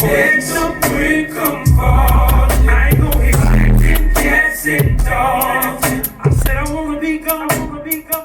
It's a quick comfort. I ain't gonna hit second guessing, dog. I said I wanna be gone, I wanna be gone.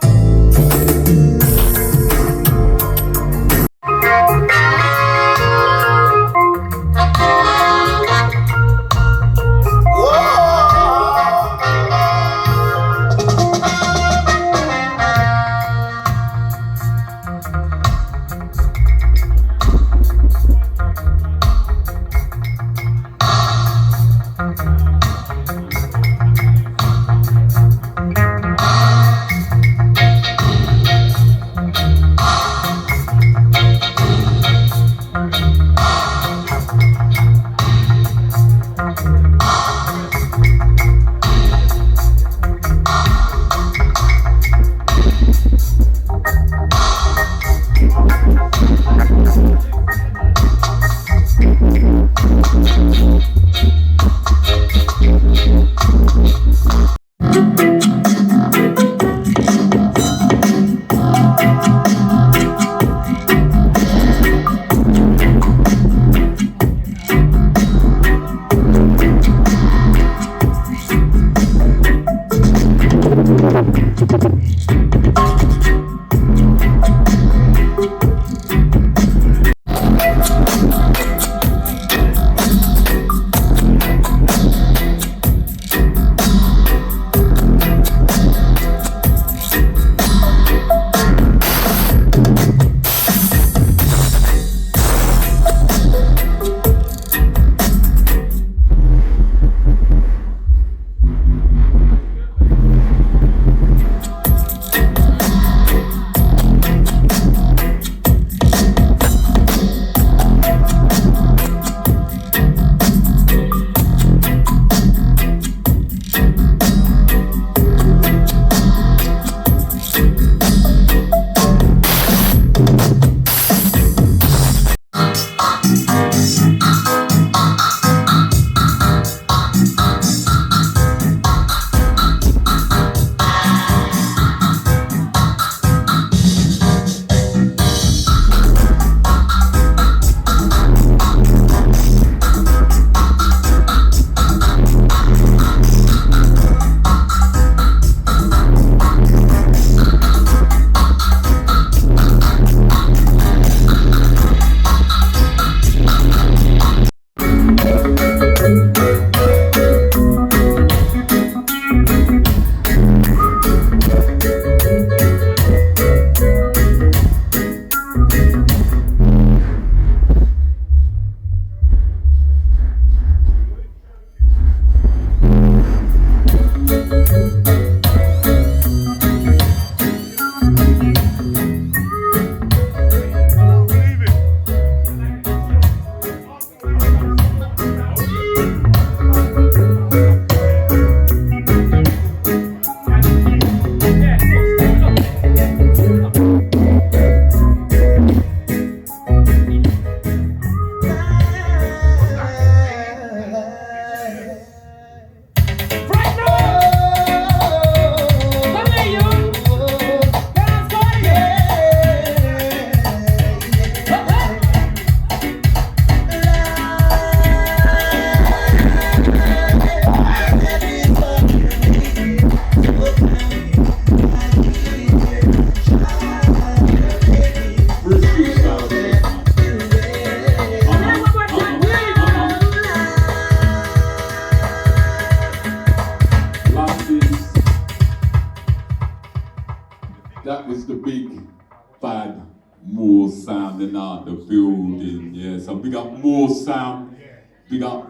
That was the big bad MoorSound in the building, yeah. So big up MoorSound, big up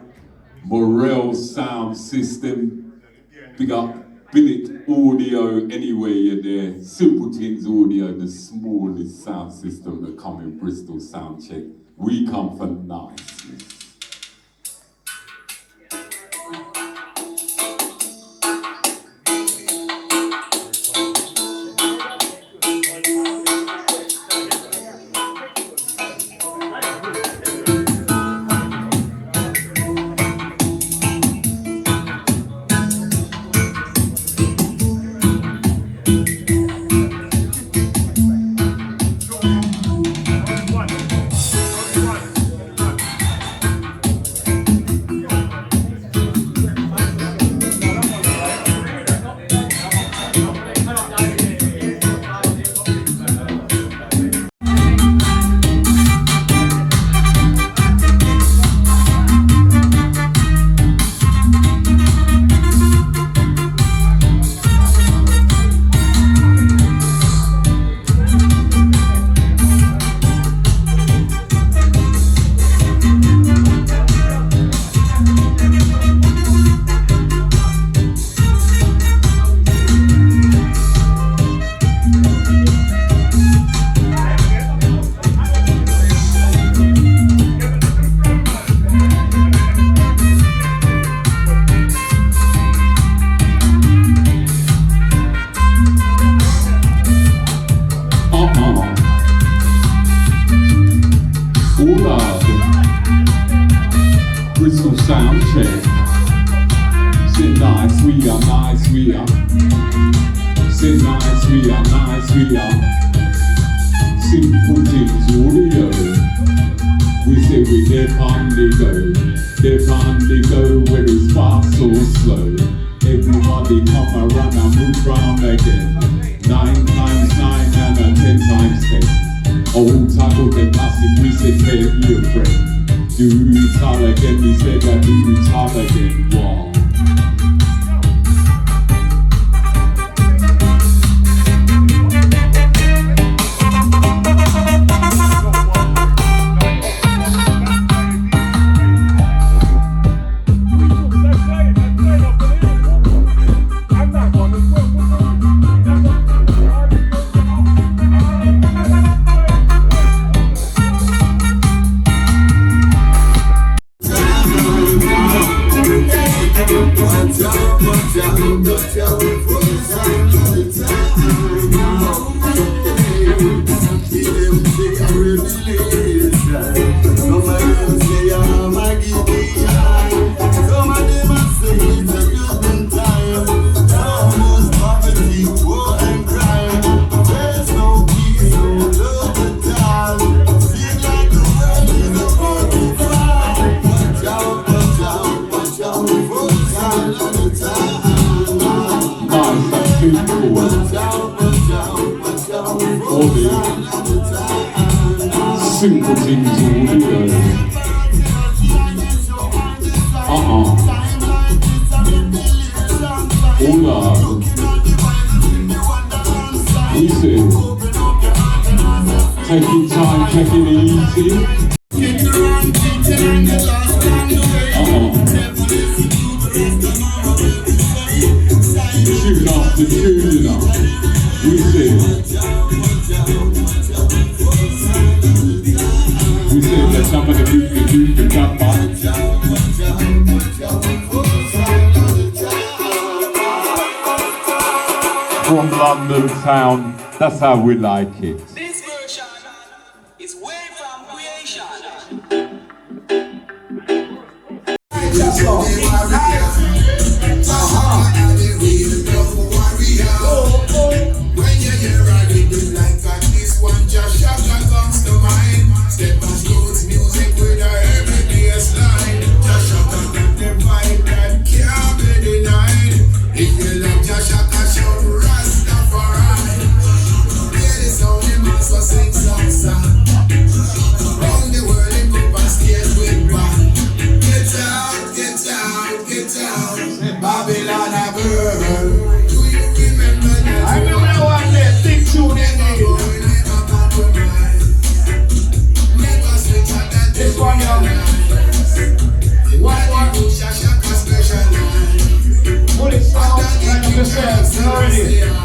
Morel Sound System, big up Billet Audio anywhere you're there. Simpletons Audio, the smallest sound system that come in Bristol sound check. We come for niceness. Bristol sound check. Say nice we are, nice we are. Say nice we are, nice we are. Simple things audio. We say we dip on the go, whether it's fast or slow. Everybody come around and move round again. 9 times 9 and 10 times 10. Old tackle the classic, we say tell your friend. Do it all again, we say that do it all again. Wow. Simple things audio. Hola. We say, take your time, take it easy. Tune after tune, you know. We say, that somebody do the jump on. From London town, that's how we like it. This version is way from creation. When you hear a rhythm like that, this one just shaka comes to mind. Step and roots music with a heavy bass line. Just shaka got the vibe that can't be denied. If you love just shaka, shout Rastafari. Hear the sound the master sing some song. Round the world in group and stage with band. Get out, get out, get out. Babylon a girl. Do you remember that? I remember one day, big tune in this one, young. One more. Pull it sound, like yourself, you already.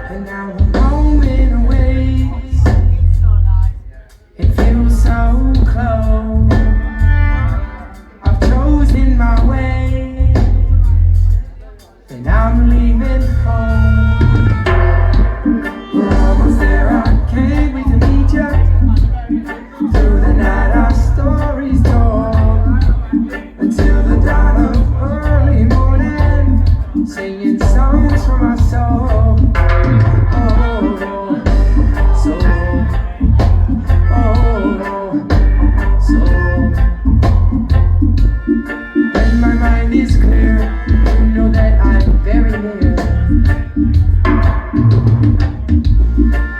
And now I'm roaming away. It feels so close. I've chosen my way, and I'm leaving home. We're almost there, I can't wait to meet ya. Through the night our stories told, until the dawn of early morning, singing songs from our soul. When my mind is clear, you know that I'm very near.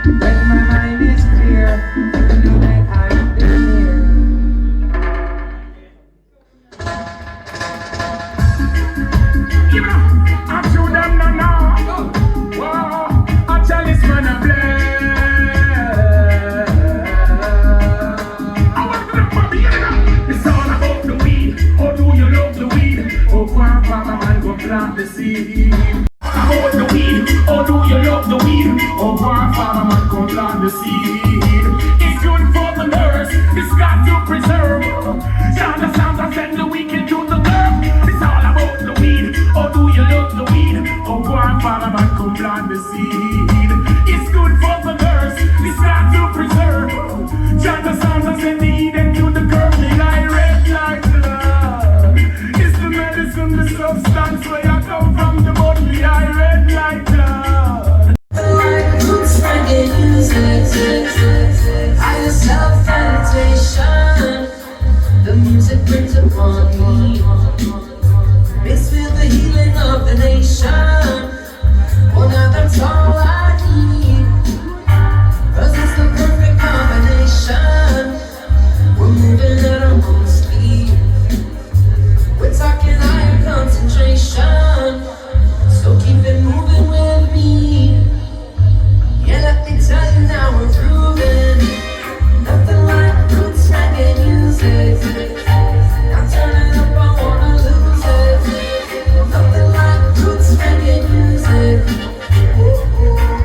When my mind is clear, you know that I'm very near. Give it up, I show them now. Whoa, I tell this man a bless. I want to put up, it's all about the weed. Or do you love the weed? Oh, grandpa, man, go plant the seed. About the weed, or do you love the weed? Oh, grandfather, man, go plant the seed. It's good for the nerves, it's got to preserve. Sound the sounds and send the wicked to the earth. It's all about the weed, or do you love the weed? Oh, grandfather, man, go plant the seed. It's good for the nerves, it's got to preserve. Sound the sounds and send the Eden to the curve. Me like red like blood. It's the medicine, the substance where I come from the body. I red like blood. I just self-meditation. The music brings upon me. Mixed with the healing of the nation. Well, now that's all I need. 'Cause it's the perfect combination. We're moving at our own speed. We're talking higher concentration. So keep it moving with me. Yeah, let me tell you now we're grooving. Nothing like roots reggae music. Now turn it up, I wanna lose it. Nothing like roots reggae music. Ooh, ooh.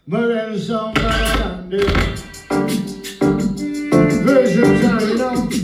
Morel sound better than this. Versions are enough.